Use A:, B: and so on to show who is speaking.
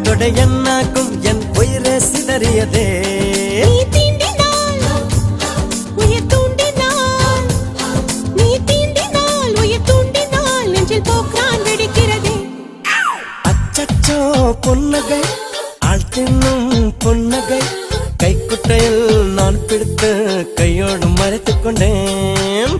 A: தொட என்னாகும் என் உயிரே சிதறியதே
B: நீ தீண்டினால் உயிர் தூண்டினால் நீ தீண்டினால் உயிர் தூண்டினால் நெஞ்சில் போக்கிறான் வெடிக்கிறதே
A: அச்சச்சோ புன்னகை ஆள் தின்னும் புன்னகை கைக்குட்டையில் நான் பிடித்து கையோடு மறைத்துக் கொண்டேன்